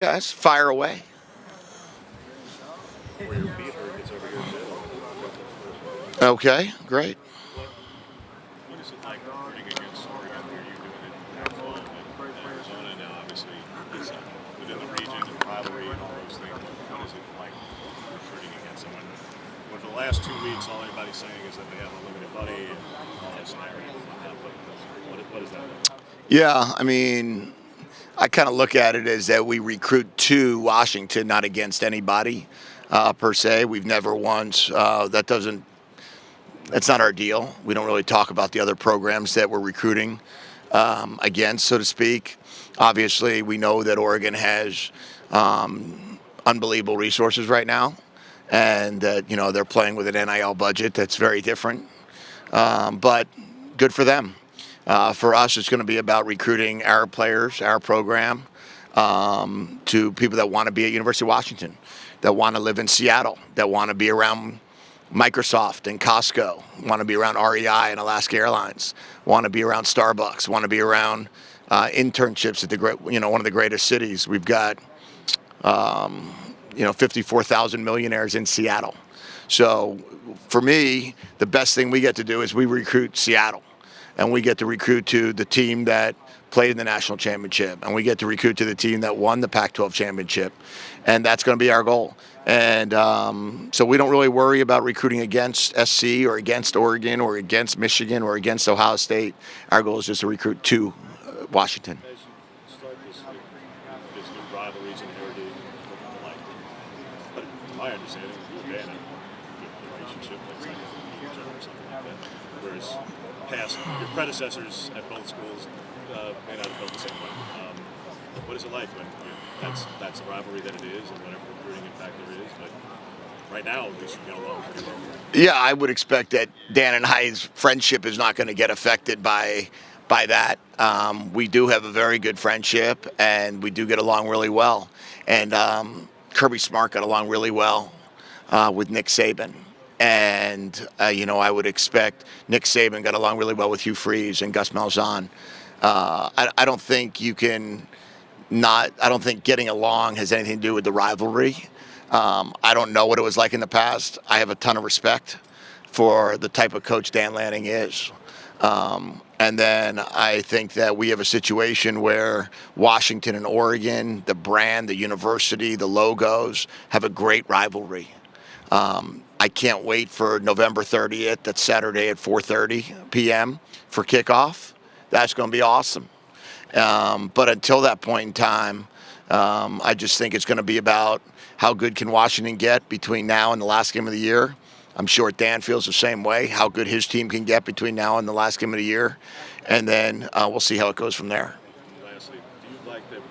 Guys, fire away. Okay, great. What is it like recruiting against Oregon where you're doing it in Arizona and Arizona now obviously it's within the region and rivalry and all those things. What is it like recruiting against someone? Well, for the last 2 weeks, all anybody's saying is that they have a limited buddy and all this narrative and whatnot. But what is that? Yeah, I mean, I kind of look at it as that we recruit to Washington, not against anybody per se. We've never once. That's not our deal. We don't really talk about the other programs that we're recruiting against, so to speak. Obviously, we know that Oregon has unbelievable resources right now, and that they're playing with an NIL budget that's very different. But good for them. For us, it's going to be about recruiting our players, our program, to people that want to be at University of Washington, that want to live in Seattle, that want to be around Microsoft and Costco, want to be around REI and Alaska Airlines, want to be around Starbucks, want to be around internships at one of the greatest cities. We've got 54,000 millionaires in Seattle. So for me, the best thing we get to do is we recruit Seattle, and we get to recruit to the team that played in the national championship, and we get to recruit to the team that won the Pac-12 championship, and that's going to be our goal. And so we don't really worry about recruiting against SC or against Oregon or against Michigan or against Ohio State. Our goal is just to recruit to Washington. As you start this new rivalries inherited, like, but from my understanding, you and Dan have a good relationship, like it's like each other or something like that. Whereas your predecessors at both schools may not have felt the same way. What is it like when that's the rivalry that it is, and whatever recruiting impact there is? But right now, at least you get along pretty well. Yeah, I would expect that Dan and I's friendship is not going to get affected by that. We do have a very good friendship, and we do get along really well. And Kirby Smart got along really well with Nick Saban. And, I would expect Nick Saban got along really well with Hugh Freeze and Gus Malzahn. I don't think you can I don't think getting along has anything to do with the rivalry. I don't know what it was like in the past. I have a ton of respect for the type of coach Dan Lanning is. And then I think that we have a situation where Washington and Oregon, the brand, the university, the logos, have a great rivalry. I can't wait for November 30th, that's Saturday at 4:30 p.m. for kickoff. That's going to be awesome. But until that point in time, I just think it's going to be about how good can Washington get between now and the last game of the year. I'm sure Dan feels the same way, how good his team can get between now and the last game of the year. And then we'll see how it goes from there. Lastly, do you like that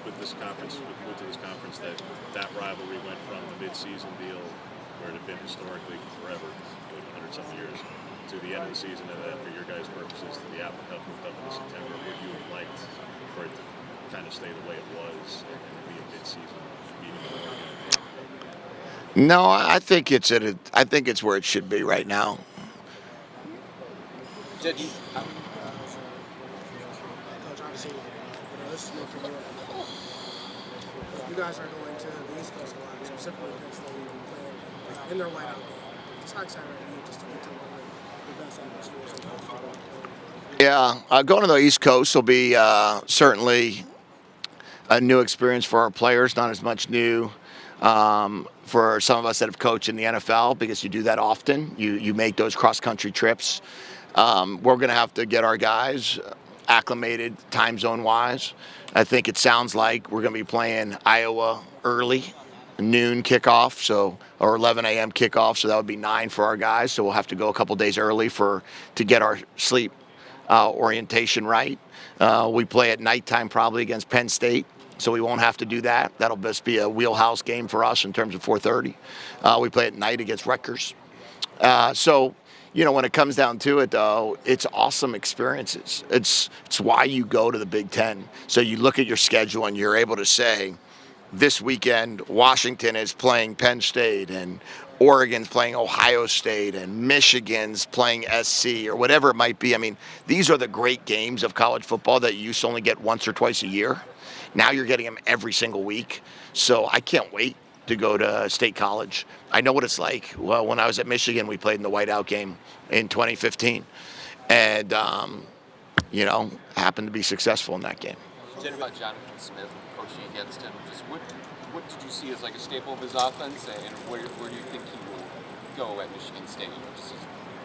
with this conference, with this conference, that rivalry went from the mid-season deal, where it had been historically forever, 100-some years, to the end of the season, and then for your guys' purposes, to the Apple Cup moved up into September? Would you have liked for it to kind of stay the way it was and be a mid-season meeting with Oregon? No, I think it's where it should be right now. Jedd, Coach, obviously, this is new for you. You guys are going to the East Coast a lot, specifically Penn State, playing in their whiteout game. Just how excited are you just to get to one of the best atmospheres? Yeah, going to the East Coast will be certainly a new experience for our players, not as much new for some of us that have coached in the NFL, because you do that often. You make those cross-country trips. We're going to have to get our guys acclimated time zone-wise. I think it sounds like we're going to be playing Iowa early, noon kickoff, or 11 a.m. kickoff, so that would be 9 for our guys. So we'll have to go a couple days early to get our sleep orientation right. We play at nighttime probably against Penn State, so we won't have to do that. That'll just be a wheelhouse game for us in terms of 4:30. We play at night against Rutgers. When it comes down to it, though, it's awesome experiences. It's why you go to the Big Ten. So you look at your schedule and you're able to say, this weekend, Washington is playing Penn State, and Oregon's playing Ohio State, and Michigan's playing SC, or whatever it might be. I mean, these are the great games of college football that you used to only get once or twice a year. Now you're getting them every single week. So I can't wait to go to State College. I know what it's like. Well, when I was at Michigan, we played in the whiteout game in 2015. And, happened to be successful in that game. Jedd, about Jonathan Smith, coaching against him, just what did you see as like a staple of his offense, and where do you think he will go at Michigan State? Just his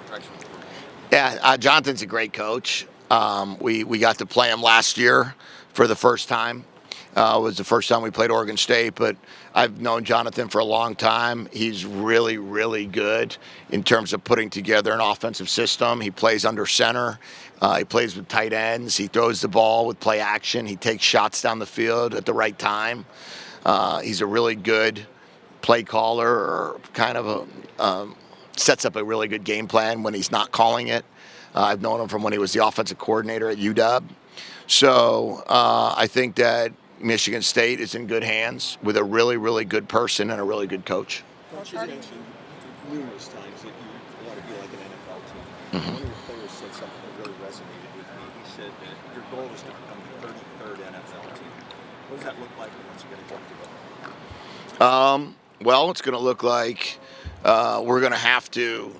direction. Yeah, Jonathan's a great coach. We got to play him last year for the first time. It was the first time we played Oregon State, but I've known Jonathan for a long time. He's really, really good in terms of putting together an offensive system. He plays under center. He plays with tight ends. He throws the ball with play action. He takes shots down the field at the right time. He's a really good play caller, or kind of sets up a really good game plan when he's not calling it. I've known him from when he was the offensive coordinator at UW. So I think that Michigan State is in good hands with a really, really good person and a really good coach. Coach has mentioned numerous times that you want to be like an NFL team. One of your players said something that really resonated with me. He said that your goal is to become the 33rd NFL team. What does that look like, and what's it going to take to go? Well, it's going to look like we're going to have to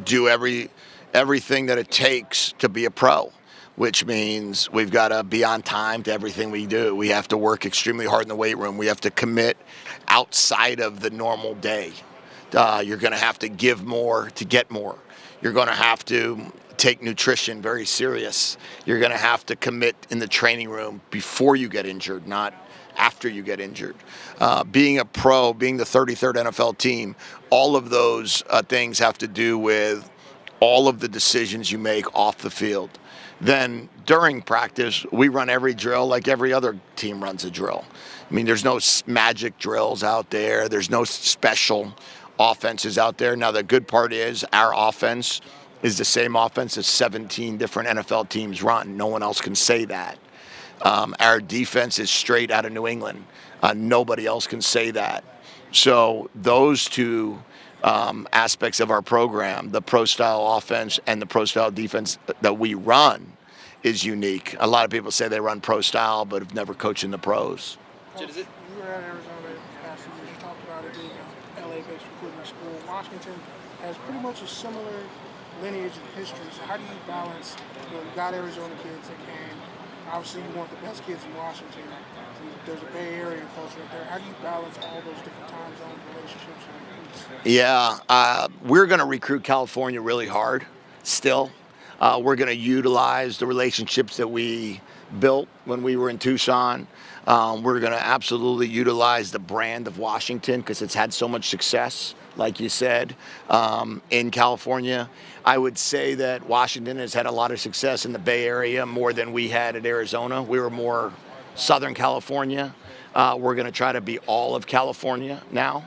do everything that it takes to be a pro, which means we've got to be on time to everything we do. We have to work extremely hard in the weight room. We have to commit outside of the normal day. You're going to have to give more to get more. You're going to have to take nutrition very serious. You're going to have to commit in the training room before you get injured, not after you get injured. Being a pro, being the 33rd NFL team, all of those things have to do with all of the decisions you make off the field. Then during practice, we run every drill like every other team runs a drill. I mean, there's no magic drills out there. There's no special offenses out there. Now, the good part is our offense is the same offense as 17 different NFL teams run. No one else can say that. Our defense is straight out of New England. Nobody else can say that. So those two aspects of our program, the pro-style offense and the pro-style defense that we run, is unique. A lot of people say they run pro-style but have never coached in the pros. You were at Arizona past few years. You talked about it being an LA-based recruiting school. Washington has pretty much a similar lineage and history. So how do you balance, you got Arizona kids that came. Obviously, you want the best kids in Washington. There's a Bay Area culture up there. How do you balance all those different time zones, relationships, and recruits? Yeah, we're going to recruit California really hard still. We're going to utilize the relationships that we built when we were in Tucson. We're going to absolutely utilize the brand of Washington because it's had so much success, like you said, in California. I would say that Washington has had a lot of success in the Bay Area more than we had at Arizona. We were more Southern California. We're going to try to be all of California now.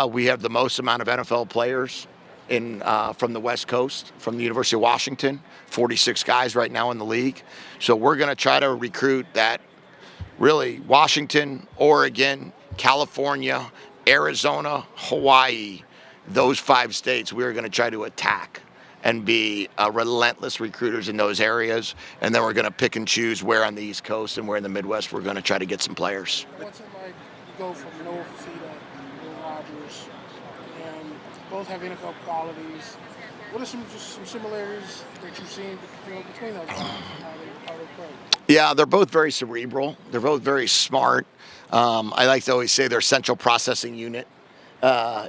We have the most amount of NFL players from the West Coast, from the University of Washington, 46 guys right now in the league. So we're going to try to recruit that, really, Washington, Oregon, California, Arizona, Hawaii, those 5 states. We're going to try to attack and be relentless recruiters in those areas. And then we're going to pick and choose where on the East Coast and where in the Midwest we're going to try to get some players. What's it like? You go from Noah Fafita, Will Rogers, and both have NFL qualities. What are some similarities that you've seen between those guys and how they play? Yeah, they're both very cerebral. They're both very smart. I like to always say their central processing unit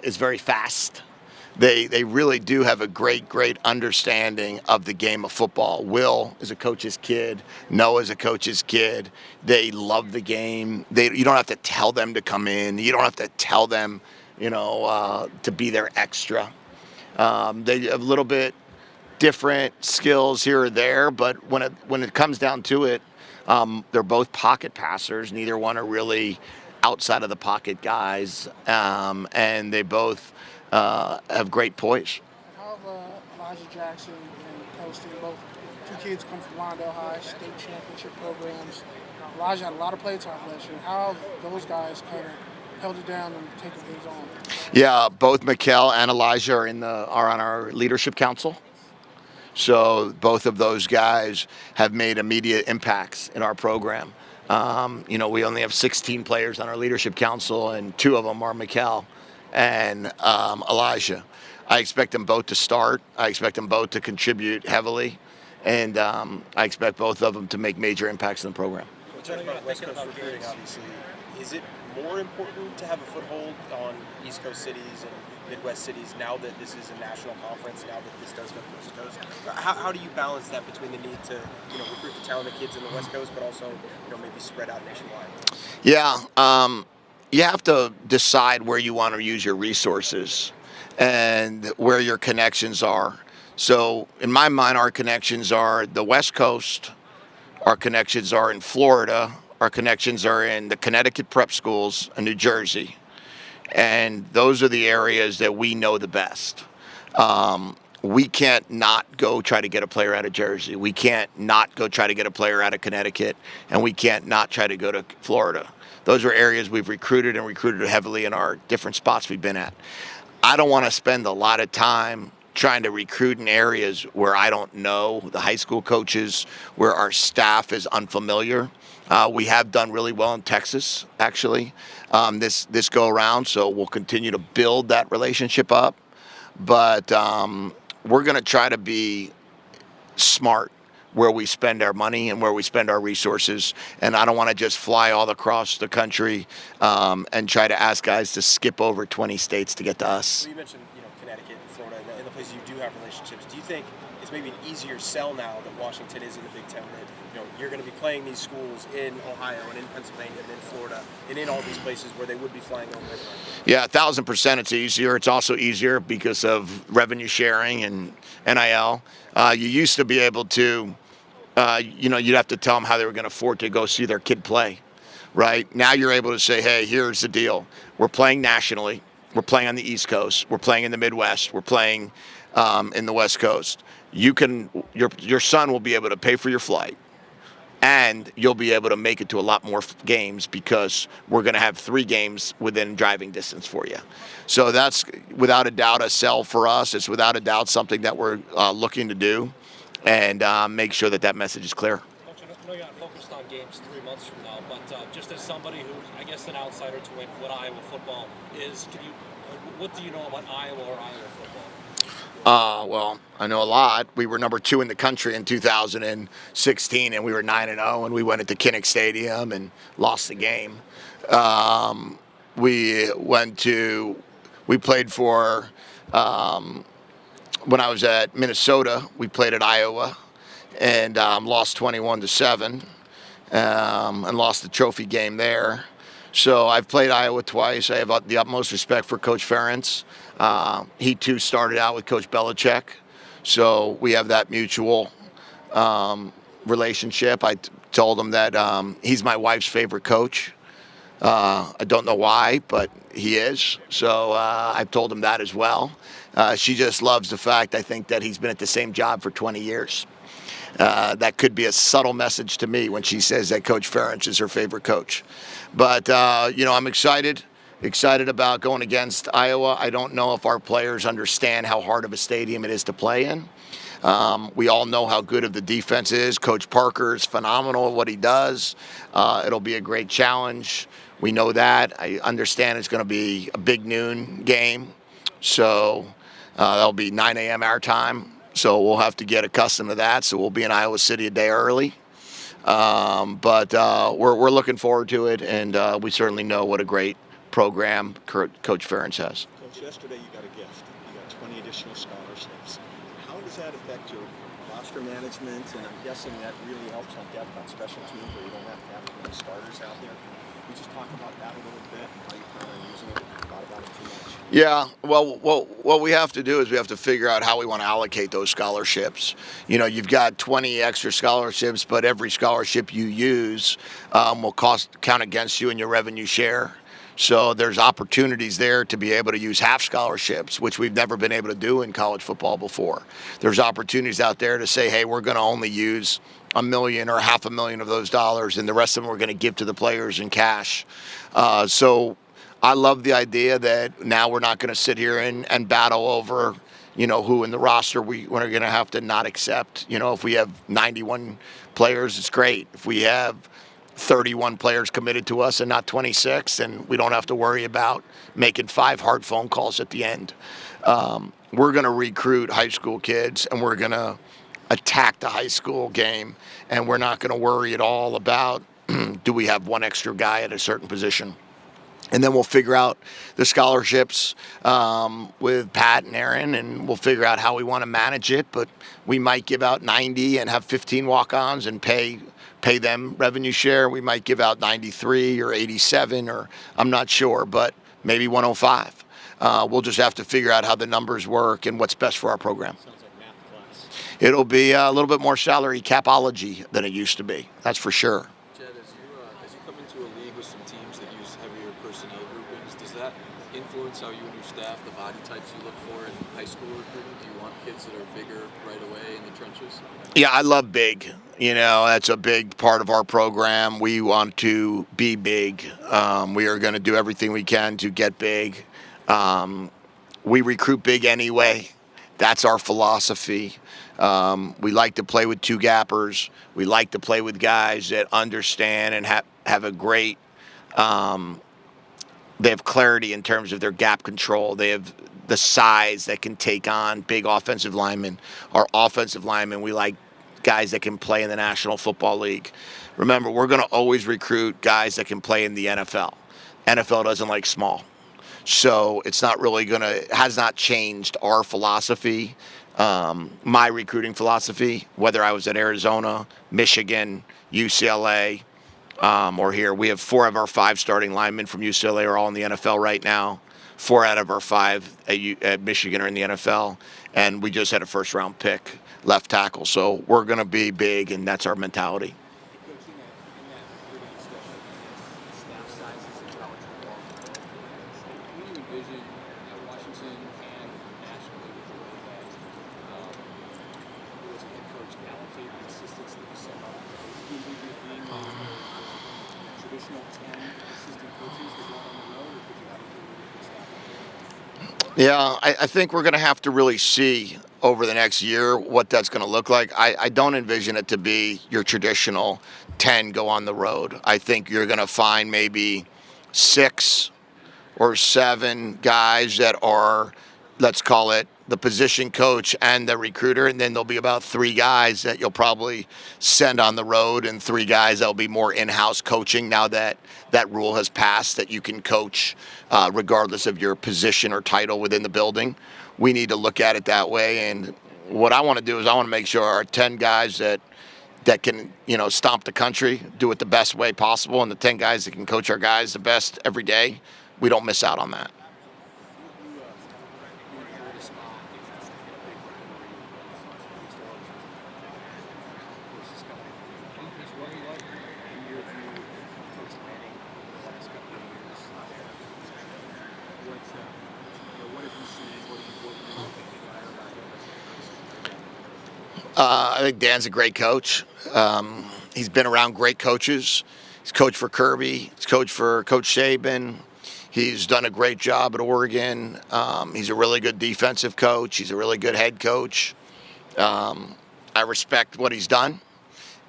is very fast. They really do have a great understanding of the game of football. Will is a coach's kid. Noah is a coach's kid. They love the game. You don't have to tell them to come in. You don't have to tell them, to be there extra. They have a little bit different skills here or there, but when it comes down to it, they're both pocket passers. Neither one are really outside of the pocket guys, and they both have great poise. How have Elijah Jackson and Kelsey, both two kids come from Lawndale High, state championship programs. Elijah had a lot of play time last year. How have those guys kind of held it down and taken things on? Yeah, both Mikkel and Elijah are on our leadership council. So both of those guys have made immediate impacts in our program. We only have 16 players on our leadership council, and 2 of them are Mikal and Elijah. I expect them both to start. I expect them both to contribute heavily, and I expect both of them to make major impacts in the program. We're talking about West Coast recruiting, obviously. Is it more important to have a foothold on East Coast cities and Midwest cities now that this is a national conference, now that this does go coast to coast? How do you balance that between the need to recruit the talented kids in the West Coast, but also maybe spread out nationwide? Yeah, you have to decide where you want to use your resources and where your connections are. So in my mind, our connections are the West Coast, our connections are in Florida, our connections are in the Connecticut prep schools and New Jersey. And those are the areas that we know the best. We can't not go try to get a player out of Jersey. We can't not go try to get a player out of Connecticut. And we can't not try to go to Florida. Those are areas we've recruited heavily in our different spots we've been at. I don't want to spend a lot of time trying to recruit in areas where I don't know the high school coaches, where our staff is unfamiliar. We have done really well in Texas, actually, this go around. So we'll continue to build that relationship up. But we're going to try to be smart where we spend our money and where we spend our resources. And I don't want to just fly all across the country and try to ask guys to skip over 20 states to get to us. So you mentioned Connecticut and Florida and the places you do have relationships. Do you think it's maybe an easier sell now that Washington is in the Big Ten, that you're going to be playing these schools in Ohio and in Pennsylvania and in Florida and in all these places where they would be flying over? Yeah, 1,000% it's easier. It's also easier because of revenue sharing and NIL. You used to be able to, you'd have to tell them how they were going to afford to go see their kid play, right? Now you're able to say, hey, here's the deal. We're playing nationally. We're playing on the East Coast. We're playing in the Midwest. We're playing in the West Coast. Your son will be able to pay for your flight, and you'll be able to make it to a lot more games because we're going to have 3 games within driving distance for you. So that's without a doubt a sell for us. It's without a doubt something that we're looking to do and make sure that message is clear. Coach, I know you're not focused on games 3 months from now, but just as somebody who, I guess, an outsider to what Iowa football is, what do you know about Iowa or Iowa football? Well, I know a lot. We were number 2 in the country in 2016, and we were 9-0, and we went into Kinnick Stadium and lost the game. We played for, when I was at Minnesota, we played at Iowa and lost 21-7 and lost the trophy game there. So I've played Iowa twice. I have the utmost respect for Coach Ferentz. He too started out with Coach Belichick, so we have that mutual relationship. I told him that he's my wife's favorite coach. I don't know why, but he is. So I've told him that as well. She just loves the fact, I think, that he's been at the same job for 20 years. That could be a subtle message to me when she says that Coach Ferentz is her favorite coach. But, I'm excited about going against Iowa. I don't know if our players understand how hard of a stadium it is to play in. We all know how good of the defense is. Coach Parker is phenomenal at what he does. It'll be a great challenge. We know that. I understand it's going to be a big noon game. So that'll be 9 a.m. our time. So we'll have to get accustomed to that. So we'll be in Iowa City a day early. But we're looking forward to it, and we certainly know what a great program Coach Ferentz has. Coach, yesterday you got a gift. You got 20 additional scholarships. How does that affect your roster management? And I'm guessing that really helps on depth on special teams where you don't have to have as many starters out there. Can you just talk about that a little bit and how you plan on using it? Thought about it too much? Yeah, well, what we have to do is we have to figure out how we want to allocate those scholarships. You've got 20 extra scholarships, but every scholarship you use will count against you in your revenue share. So there's opportunities there to be able to use half scholarships, which we've never been able to do in college football before. There's opportunities out there to say, hey, we're going to only use $1 million or $500,000 of those dollars, and the rest of them we're going to give to the players in cash. So I love the idea that now we're not going to sit here and battle over, who in the roster we're going to have to not accept. If we have 91 players, it's great. If we have 31 players committed to us and not 26, and we don't have to worry about making 5 hard phone calls at the end. We're going to recruit high school kids, and we're going to attack the high school game, and we're not going to worry at all about do we have one extra guy at a certain position. And then we'll figure out the scholarships with Pat and Aaron, and we'll figure out how we want to manage it. But we might give out 90 and have 15 walk-ons and pay them revenue share. We might give out 93 or 87, or I'm not sure, but maybe 105. We'll just have to figure out how the numbers work and what's best for our program. Sounds like math class. It'll be a little bit more salary capology than it used to be. That's for sure. Jedd, as you come into a league with some teams that use heavier personnel groupings, does that influence how you and your staff, the body types you look for in high school recruiting? Do you want kids that are bigger right away in the trenches? Yeah, I love big. That's a big part of our program. We want to be big. We are going to do everything we can to get big. We recruit big anyway. That's our philosophy. We like to play with 2 gappers. We like to play with guys that understand and have a great they have clarity in terms of their gap control. They have the size that can take on big offensive linemen. Our offensive linemen, we like guys that can play in the National Football League. Remember, we're going to always recruit guys that can play in the NFL. NFL doesn't like small. So it's not really has not changed our philosophy, my recruiting philosophy, whether I was at Arizona, Michigan, UCLA, or here. We have 4 of our 5 starting linemen from UCLA are all in the NFL right now. 4 out of our 5 at Michigan are in the NFL. And we just had a first-round pick, left tackle. So we're going to be big, and that's our mentality. Coaching in that recruiting discussion, staff sizes in college football. What do you envision at Washington and nationally with the way that you as a head coach allocate the assistants that you send out? Do you envision it being the traditional 10 assistant coaches that go on the road, or could you have a different staff? Yeah, I think we're going to have to really see over the next year what that's going to look like. I don't envision it to be your traditional 10 go on the road. I think you're going to find maybe 6 or 7 guys that are, let's call it, the position coach and the recruiter, and then there'll be about 3 guys that you'll probably send on the road, and 3 guys that'll be more in-house coaching now that that rule has passed that you can coach regardless of your position or title within the building. We need to look at it that way, and what I want to do is I want to make sure our 10 guys that can, stomp the country, do it the best way possible, and the 10 guys that can coach our guys the best every day, we don't miss out on that. I think Dan's a great coach. He's been around great coaches. He's coached for Kirby. He's coached for Coach Saban. He's done a great job at Oregon. He's a really good defensive coach. He's a really good head coach. I respect what he's done,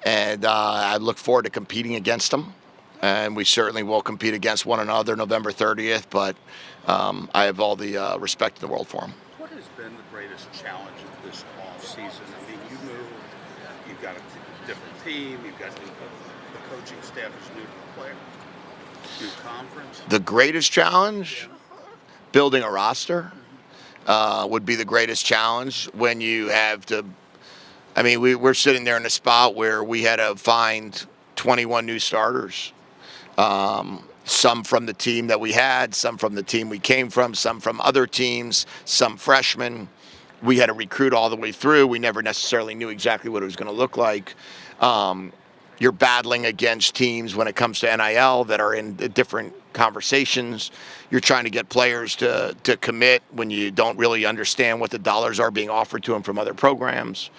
and I look forward to competing against him. And we certainly will compete against one another November 30th, but I have all the respect in the world for him. What has been the greatest challenge of this off-season? I mean, you've got a different team, you've got the coaching staff is new to the player, new conference. The greatest challenge, building a roster, would be the greatest challenge when you have to. I mean, we're sitting there in a spot where we had to find 21 new starters. Some from the team that we had, some from the team we came from, some from other teams, some freshmen. We had to recruit all the way through. We never necessarily knew exactly what it was going to look like. You're battling against teams when it comes to NIL that are in different conversations. You're trying to get players to commit when you don't really understand what the dollars are being offered to them from other programs.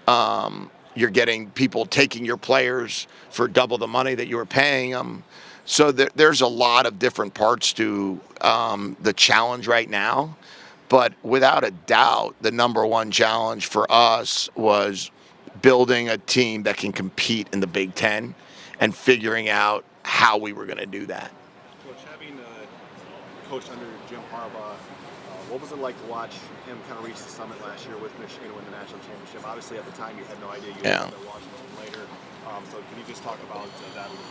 You're getting people taking your players for double the money that you were paying them. So there's a lot of different parts to the challenge right now. But without a doubt, the number one challenge for us was building a team that can compete in the Big Ten and figuring out how we were going to do that. Coach, having coached under Jim Harbaugh, what was it like to watch him kind of reach the summit last year with Michigan win the national championship? Obviously, at the time, you had no idea you were going to Washington later. So can you just talk about that a little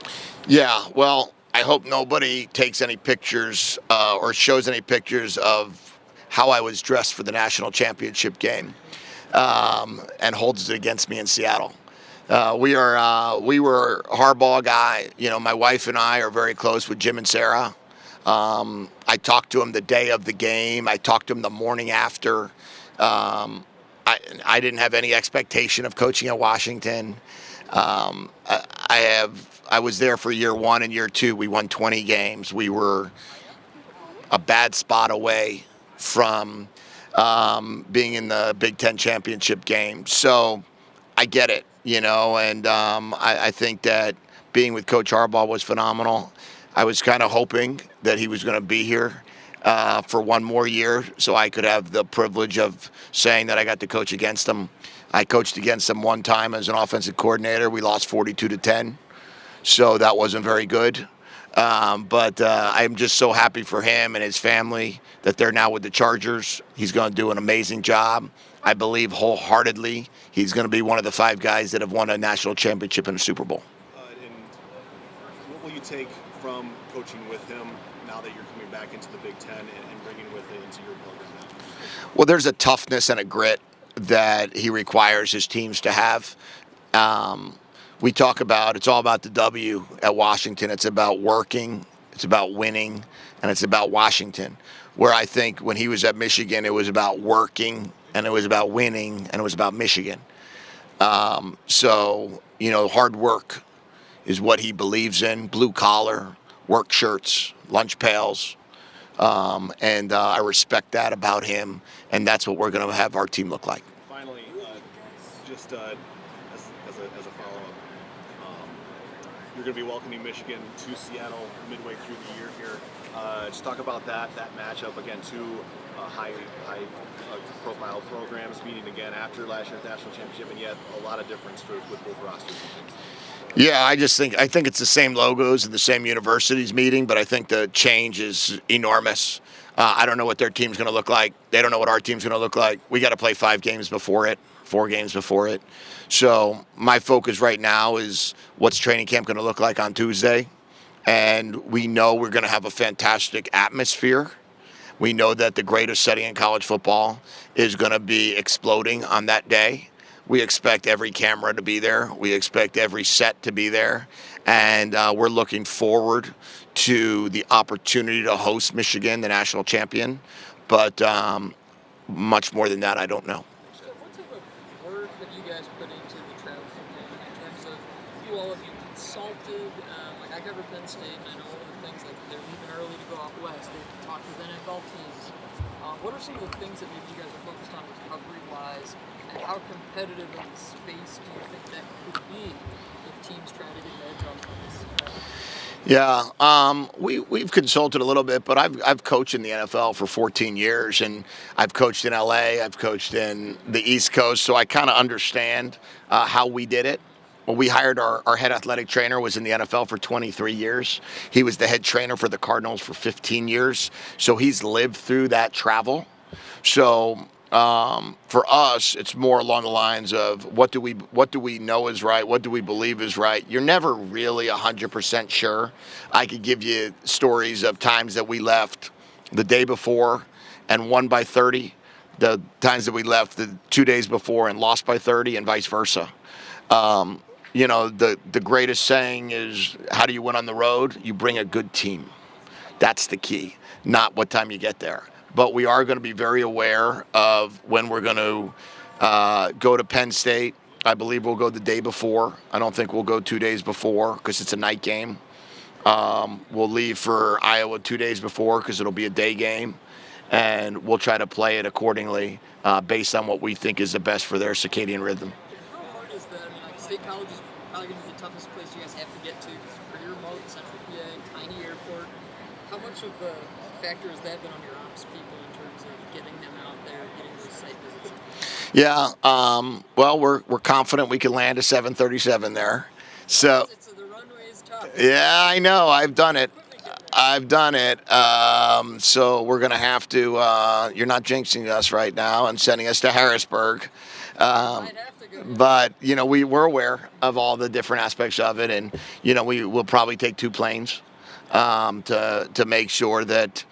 bit? Yeah, well, I hope nobody takes any pictures or shows any pictures of how I was dressed for the national championship game and holds it against me in Seattle. We were Harbaugh guy. You know, my wife and I are very close with Jim and Sarah. I talked to him the day of the game. I talked to him the morning after. I didn't have any expectation of coaching at Washington. I was there for year one and year two. We won 20 games. We were a bad spot away from being in the Big Ten championship game. So I get it, you know, and I think that being with Coach Harbaugh was phenomenal. I was kind of hoping that he was going to be here for one more year so I could have the privilege of saying that I got to coach against him. I coached against him one time as an offensive coordinator. We lost 42-10, so that wasn't very good. But I'm just so happy for him and his family that they're now with the Chargers. He's going to do an amazing job. I believe wholeheartedly he's going to be one of the 5 guys that have won a national championship and a Super Bowl. And what will you take from coaching with him now that you're coming back into the Big Ten and bringing with it into your program now? Well, there's a toughness and a grit that he requires his teams to have. We talk about it's all about the W at Washington. It's about working, it's about winning, and it's about Washington. Where I think when he was at Michigan, it was about working, and it was about winning, and it was about Michigan. So, you know, hard work is what he believes in. Blue collar, work shirts, lunch pails. And I respect that about him, and that's what we're going to have our team look like. Finally, just as a follow-up, you're going to be welcoming Michigan to Seattle midway through the year here. Just talk about that matchup again. Two high-profile programs meeting again after last year's national championship, and yet a lot of difference with both rosters. Yeah, I think it's the same logos and the same universities meeting, but I think the change is enormous. I don't know what their team's going to look like. They don't know what our team's going to look like. We got to play 4 games before it. So my focus right now is what's training camp going to look like on Tuesday, and we know we're going to have a fantastic atmosphere. We know that the greatest setting in college football is going to be exploding on that day. We expect every camera to be there. We expect every set to be there. And we're looking forward to the opportunity to host Michigan, the national champion. But much more than that, I don't know. So what type of work have you guys put into the travel campaign in terms of have you consulted? Like I cover Penn State, and I know one of the things like they're leaving early to go out west. They can talk with NFL teams. What are some of the things that maybe you guys are focused on recovery-wise? And how competitive of a space do you think that could be if teams try to get an edge on this? Yeah, we've consulted a little bit, but I've coached in the NFL for 14 years, and I've coached in LA, I've coached in the East Coast, so I kind of understand how we did it. Well, we hired our head athletic trainer, was in the NFL for 23 years. He was the head trainer for the Cardinals for 15 years, so he's lived through that travel. So for us, it's more along the lines of what do we know is right, what do we believe is right. You're never really 100% sure. I could give you stories of times that we left the day before and won by 30, the times that we left the 2 days before and lost by 30, and vice versa. You know, the greatest saying is, how do you win on the road? You bring a good team. That's the key, not what time you get there. But we are going to be very aware of when we're going to go to Penn State. I believe we'll go the day before. I don't think we'll go 2 days before because it's a night game. We'll leave for Iowa 2 days before because it'll be a day game. And we'll try to play it accordingly based on what we think is the best for their circadian rhythm. How hard is that? I mean, like State College is probably going to be the toughest place you guys have to get to. It's pretty remote, Central PA, tiny airport. How much of a factor has that been on your ops people in terms of getting them out there, getting those site visits? Yeah, well, we're confident we can land a 737 there. So It's the Yeah, I know. I've done it. So we're going to have to, you're not jinxing us right now and sending us to Harrisburg. But, we're aware of all the different aspects of it. And, we will probably take 2 planes to make sure that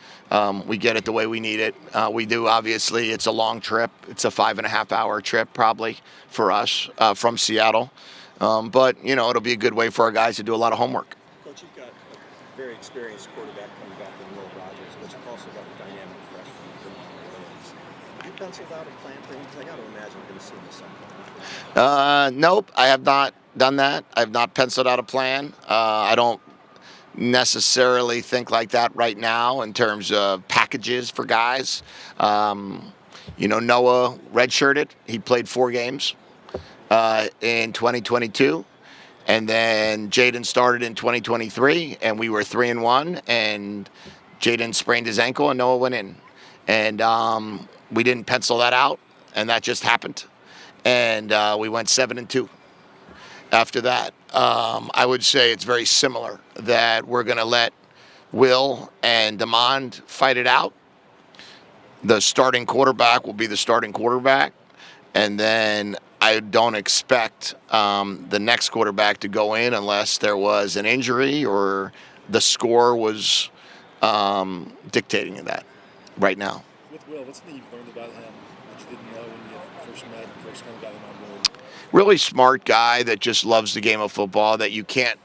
we get it the way we need it. We do, obviously, it's a long trip. It's a 5.5-hour trip probably for us from Seattle. But, it'll be a good way for our guys to do a lot of homework. Coach, you've got a very experienced quarterback coming back in Will Rogers, but you've also got a dynamic freshman in Williams. Have you penciled out a plan for him? Because I got to imagine we're going to see him this summer. Nope, I have not done that. I have not penciled out a plan. I don't necessarily think like that right now in terms of packages for guys. Noah redshirted. He played 4 games in 2022. And then Jaden started in 2023, and we were 3-1, and Jaden sprained his ankle, and Noah went in. And we didn't pencil that out, and that just happened. And we went 7-2 after that. I would say it's very similar, that we're going to let Will and Demond fight it out. The starting quarterback will be the starting quarterback, and then I don't expect the next quarterback to go in unless there was an injury or the score was dictating that right now. With Will, what's something you've learned about him that you didn't know when you first met, first kind of got him on board? Really smart guy that just loves the game of football, that you can't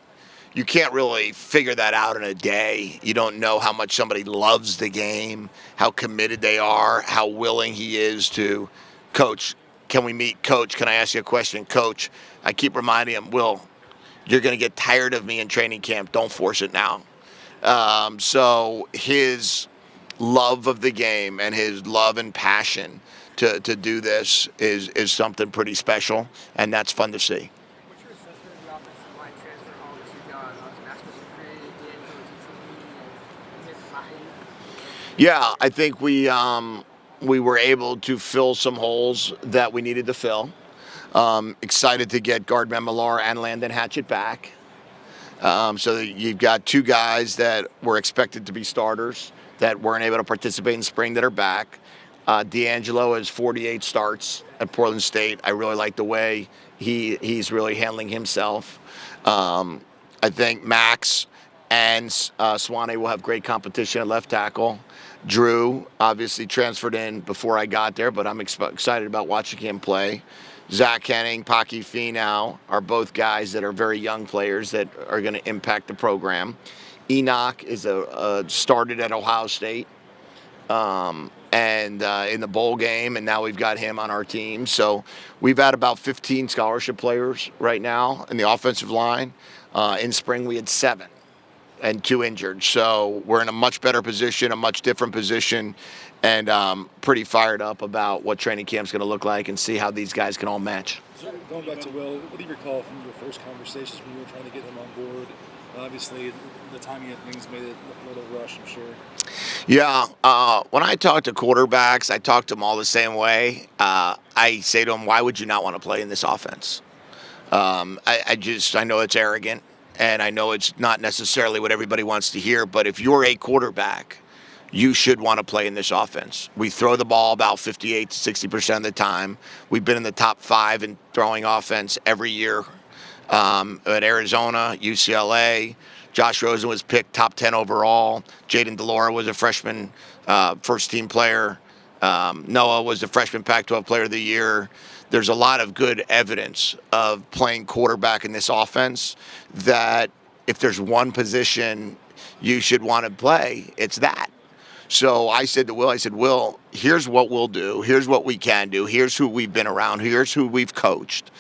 really figure that out in a day. You don't know how much somebody loves the game, how committed they are, how willing he is to, coach, can we meet? Coach, can I ask you a question? Coach, I keep reminding him, Will, you're going to get tired of me in training camp. Don't force it now. So his love of the game and his love and passion to do this is something pretty special, and that's fun to see. What's your assessment of the offensive line transfer all that you got? Damascus created, D'Angelo, Yeah, I think we were able to fill some holes that we needed to fill. Excited to get Guardman Millar and Landon Hatchett back. So you've got 2 guys that were expected to be starters that weren't able to participate in spring that are back. D'Angelo has 48 starts at Portland State. I really like the way he's really handling himself. I think Max and Swanee will have great competition at left tackle. Drew obviously transferred in before I got there, but I'm excited about watching him play. Zach Henning, Paki Finau are both guys that are very young players that are going to impact the program. Enoch is started at Ohio State and in the bowl game, and now we've got him on our team. So we've had about 15 scholarship players right now in the offensive line. In spring, we had 7. And 2 injured. So we're in a much better position, a much different position, and pretty fired up about what training camp's going to look like and see how these guys can all match. So going back to Will, what do you recall from your first conversations when you were trying to get him on board? Obviously, the timing of things made it a little rushed, I'm sure. Yeah, when I talk to quarterbacks, I talk to them all the same way. I say to them, why would you not want to play in this offense? I know it's arrogant. And I know it's not necessarily what everybody wants to hear, but if you're a quarterback, you should want to play in this offense. We throw the ball about 58 to 60% of the time. We've been in the top 5 in throwing offense every year. At Arizona, UCLA, Josh Rosen was picked top 10 overall. Jaden DeLora was a freshman first-team player. Noah was the freshman Pac-12 Player of the Year. There's a lot of good evidence of playing quarterback in this offense that if there's one position you should want to play, it's that. So I said to Will, Will, here's what we'll do. Here's what we can do. Here's who we've been around. Here's who we've coached.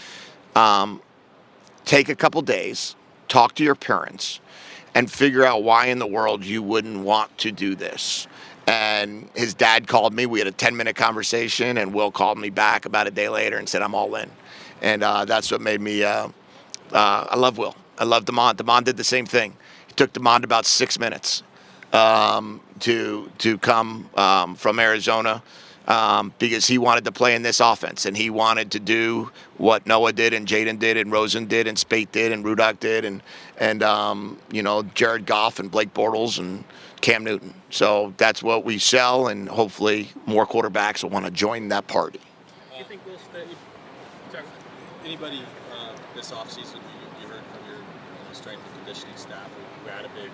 Take a couple days, talk to your parents, and figure out why in the world you wouldn't want to do this. And his dad called me. We had a 10-minute conversation, and Will called me back about a day later and said, I'm all in. And that's what made me I love Will. I love Demond. Demond did the same thing. It took Demond about 6 minutes to come from Arizona because he wanted to play in this offense, and he wanted to do what Noah did and Jaden did and Rosen did and Spate did and Rudock did and Jared Goff and Blake Bortles and Cam Newton. So that's what we sell, and hopefully more quarterbacks will want to join that party. Do you think anybody this offseason you heard from your strength and conditioning staff who had a big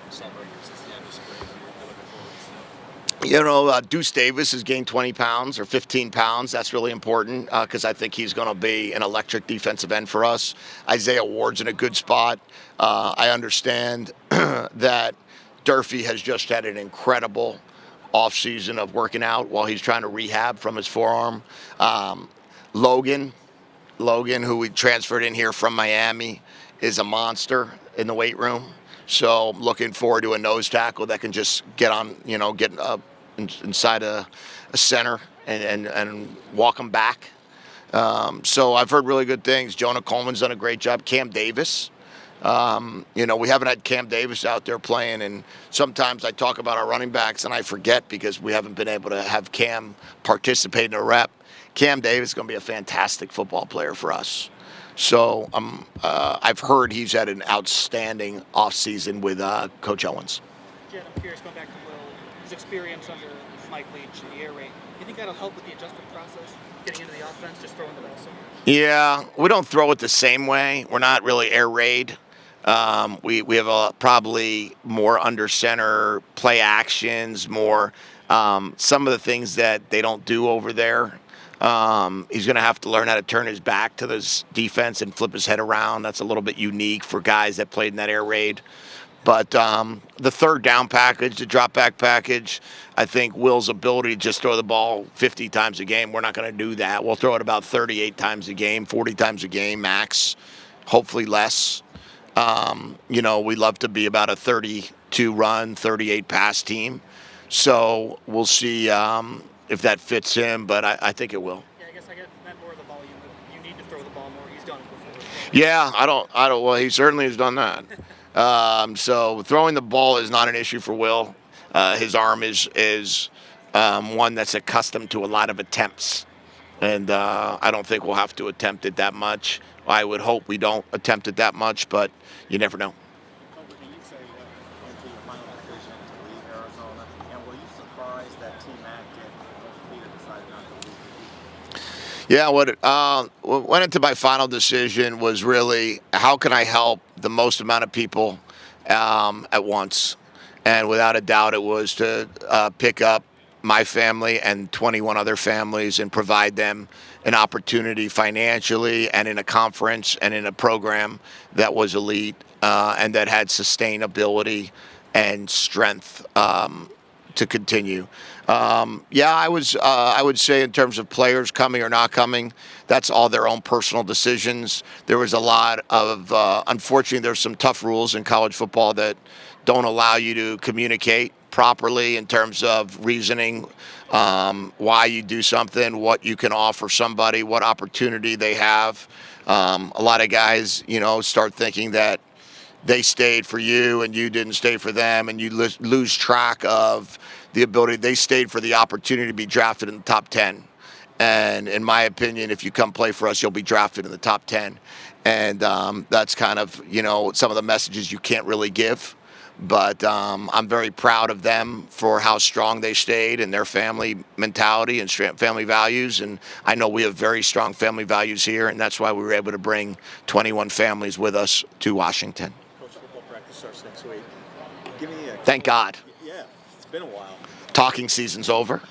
summer since the end of spring you're looking forward to? Deuce Davis has gained 20 pounds or 15 pounds. That's really important because I think he's going to be an electric defensive end for us. Isaiah Ward's in a good spot. I understand that Durfee has just had an incredible offseason of working out while he's trying to rehab from his forearm. Logan, who we transferred in here from Miami, is a monster in the weight room. So I'm looking forward to a nose tackle that can just get on, get up inside a center and walk them back. So I've heard really good things. Jonah Coleman's done a great job. Cam Davis. We haven't had Cam Davis out there playing, and sometimes I talk about our running backs and I forget because we haven't been able to have Cam participate in a rep. Cam Davis is going to be a fantastic football player for us. So I've heard he's had an outstanding offseason with Coach Owens. Jedd, I'm curious, going back to Will, his experience under Mike Leach and the air raid. Do you think that'll help with the adjustment process, getting into the offense, just throwing the ball so much? Yeah, we don't throw it the same way. We're not really air raid. We have probably more under center play actions, more some of the things that they don't do over there. He's going to have to learn how to turn his back to this defense and flip his head around. That's a little bit unique for guys that played in that air raid. But the third down package, the drop back package, I think Will's ability to just throw the ball 50 times a game, we're not going to do that. We'll throw it about 38 times a game, 40 times a game max, hopefully less. We love to be about a 32 run, 38 pass team. So we'll see if that fits him, but I think it will. Yeah, I guess I get that more of the volume. You need to throw the ball more. He's done it before. Yeah, I don't. Well, he certainly has done that. So throwing the ball is not an issue for Will. His arm is one that's accustomed to a lot of attempts, and I don't think we'll have to attempt it that much. I would hope we don't attempt it that much, but you never know. Can you say into your final decision to leave Arizona, and were you surprised that Team Mac and Coach decided not to leave? Yeah, what went into my final decision was really how can I help the most amount of people at once, and without a doubt, it was to pick up my family and 21 other families and provide them an opportunity financially and in a conference and in a program that was elite and that had sustainability and strength to continue. I would say in terms of players coming or not coming, that's all their own personal decisions. There was a lot of, unfortunately, there's some tough rules in college football that don't allow you to communicate properly in terms of reasoning why you do something, what you can offer somebody, what opportunity they have. A lot of guys, start thinking that they stayed for you and you didn't stay for them, and you lose track of the ability. They stayed for the opportunity to be drafted in the top 10. And in my opinion, if you come play for us, you'll be drafted in the top 10. And that's kind of, some of the messages you can't really give. But I'm very proud of them for how strong they stayed and their family mentality and family values. And I know we have very strong family values here, and that's why we were able to bring 21 families with us to Washington. Coach, football practice starts next week. Give me a Thank God. Yeah, it's been a while. Talking season's over.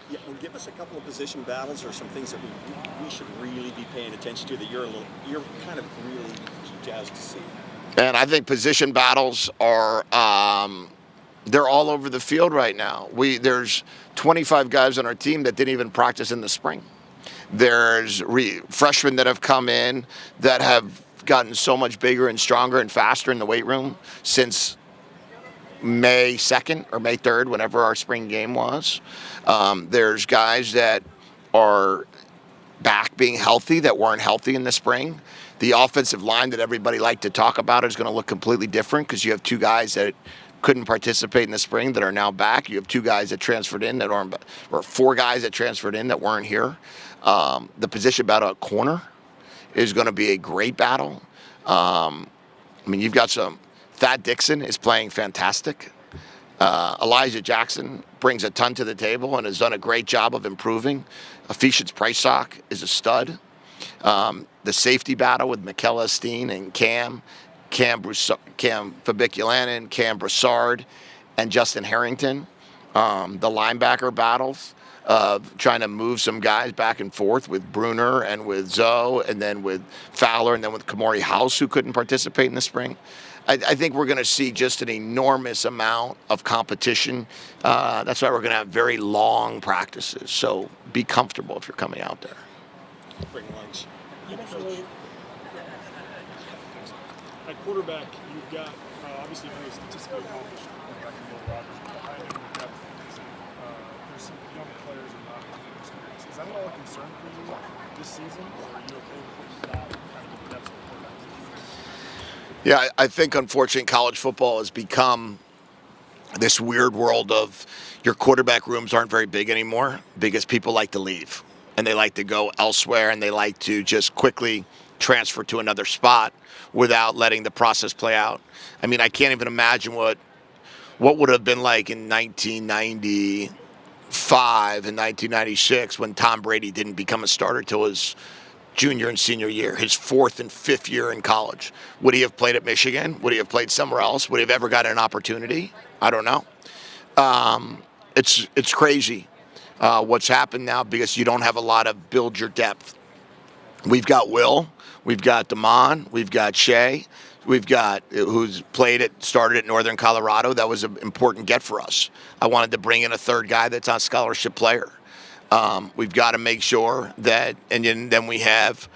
Yeah, well, give us a couple of position battles or some things that we should really be paying attention to that you're kind of really jazzed to see. And I think position battles are they're all over the field right now. There's 25 guys on our team that didn't even practice in the spring. There's freshmen that have come in that have gotten so much bigger and stronger and faster in the weight room since May 2nd or May 3rd, whenever our spring game was. There's guys that are back being healthy that weren't healthy in the spring. The offensive line that everybody liked to talk about is going to look completely different because you have two guys that couldn't participate in the spring that are now back. You have 2 guys that transferred in that aren't, or 4 guys that transferred in that weren't here. The position battle at corner is going to be a great battle. I mean, you've got Thad Dixon is playing fantastic. Elijah Jackson brings a ton to the table and has done a great job of improving. Ephesians Pricesock is a stud. The safety battle with Mikel Esteen and Cam Fabiculanen, Cam Broussard, and Justin Harrington. The linebacker battles of trying to move some guys back and forth with Bruner and with Zoe and then with Fowler and then with Kamori House, who couldn't participate in the spring. I think we're going to see just an enormous amount of competition. That's why we're going to have very long practices. So be comfortable if you're coming out there. Bring lunch. At quarterback, you've got obviously very statistically accomplished quarterback in Will Rogers, but behind him you've got there's some young players with not much experience. Is that at all a concern for you this season, or are you okay with that kind of depth of quarterback? Yeah, I think unfortunately college football has become this weird world of your quarterback rooms aren't very big anymore because people like to leave and they like to go elsewhere and they like to just quickly transfer to another spot without letting the process play out. I mean, I can't even imagine what would have been like in 1995 and 1996 when Tom Brady didn't become a starter till his junior and senior year, his 4th and 5th year in college. Would he have played at Michigan? Would he have played somewhere else? Would he have ever gotten an opportunity? I don't know. It's crazy what's happened now because you don't have a lot of build your depth. We've got Will, we've got Damon, we've got Shea, we've got who's started at Northern Colorado. That was an important get for us. I wanted to bring in a 3rd guy that's a scholarship player. We've got to make sure that, and then we have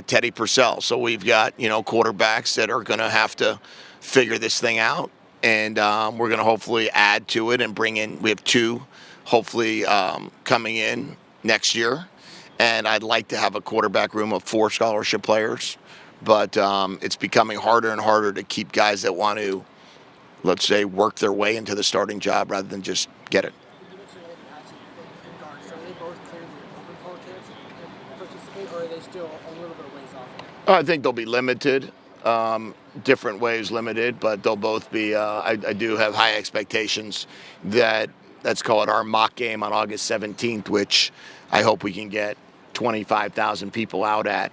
Teddy Purcell. So we've got, quarterbacks that are going to have to figure this thing out. And we're going to hopefully add to it and bring in, we have 2 hopefully coming in next year. And I'd like to have a quarterback room of 4 scholarship players. But it's becoming harder and harder to keep guys that want to, let's say, work their way into the starting job rather than just get it. Or are they still a little bit of ways off? I think they'll be limited, different ways limited, but they'll both be, I do have high expectations that, let's call it our mock game on August 17th, which I hope we can get 25,000 people out at.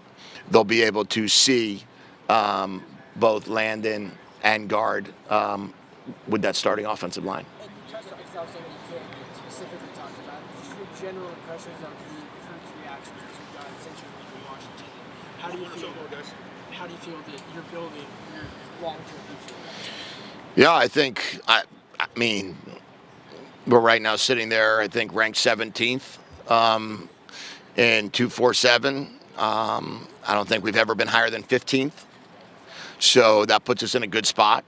They'll be able to see both Landon and guard with that starting offensive line. And you touched on something you can't specifically talk about. Just your general impressions of the recruits' reactions that you've gotten since you've been in Washington. How do you feel that you're building your long-term future? Yeah, I think, I mean, we're right now sitting there, I think, ranked 17th in 247. I don't think we've ever been higher than 15th. So that puts us in a good spot.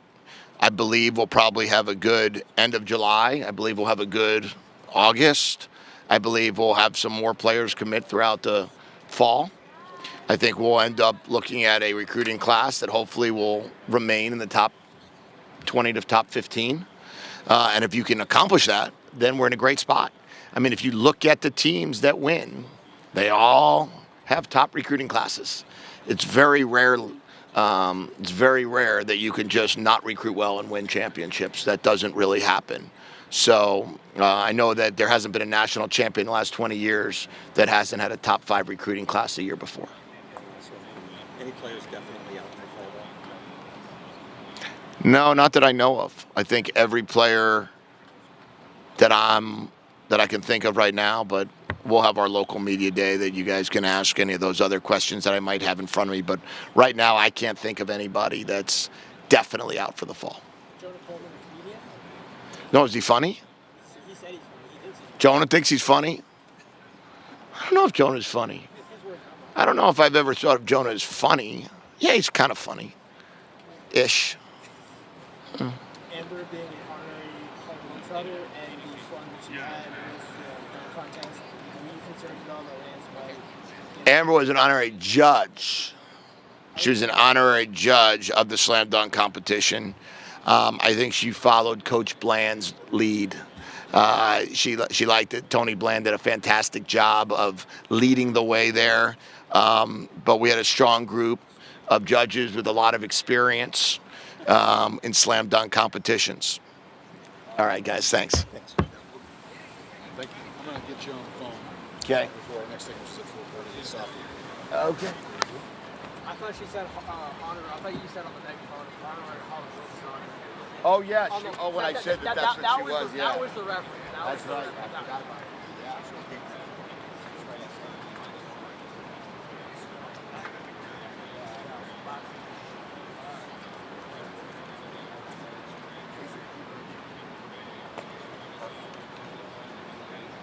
I believe we'll probably have a good end of July. I believe we'll have a good August. I believe we'll have some more players commit throughout the fall. I think we'll end up looking at a recruiting class that hopefully will remain in the top 20 to top 15. And if you can accomplish that, then we're in a great spot. I mean, if you look at the teams that win, they all have top recruiting classes. It's very rare. It's very rare that you can just not recruit well and win championships. That doesn't really happen. So I know that there hasn't been a national champion in the last 20 years that hasn't had a top 5 recruiting class the year before. Any players definitely out for fall ball? No, not that I know of. I think every player that I can think of right now, but we'll have our local media day that you guys can ask any of those other questions that I might have in front of me. But right now, I can't think of anybody that's definitely out for the fall. Jonah Coleman, a comedian? No, is he funny? He said he's funny. He thinks he's Jonah thinks he's funny? I don't know if Jonah's funny. I don't know if I've ever thought of Jonah as funny. Yeah, he's kind of funny-ish. Amber being an honorary Insider and the fun that you had with the contest. Are you concerned at all that Lance might? Amber was an honorary judge. She was an honorary judge of the slam dunk competition. I think she followed Coach Bland's lead. She liked it. Tony Bland did a fantastic job of leading the way there. But we had a strong group of judges with a lot of experience in slam dunk competitions. All right, guys, thanks. Thanks. Thank you. I'm going to get you on the phone. Okay. Before our next thing was at 4:30 this afternoon. Okay. I thought she said honor. I thought you said on the megaphone honor Holly Wilson. Oh, yeah. When I said that's what she was, yeah. That was the reference. That's right. I forgot about it. Yeah.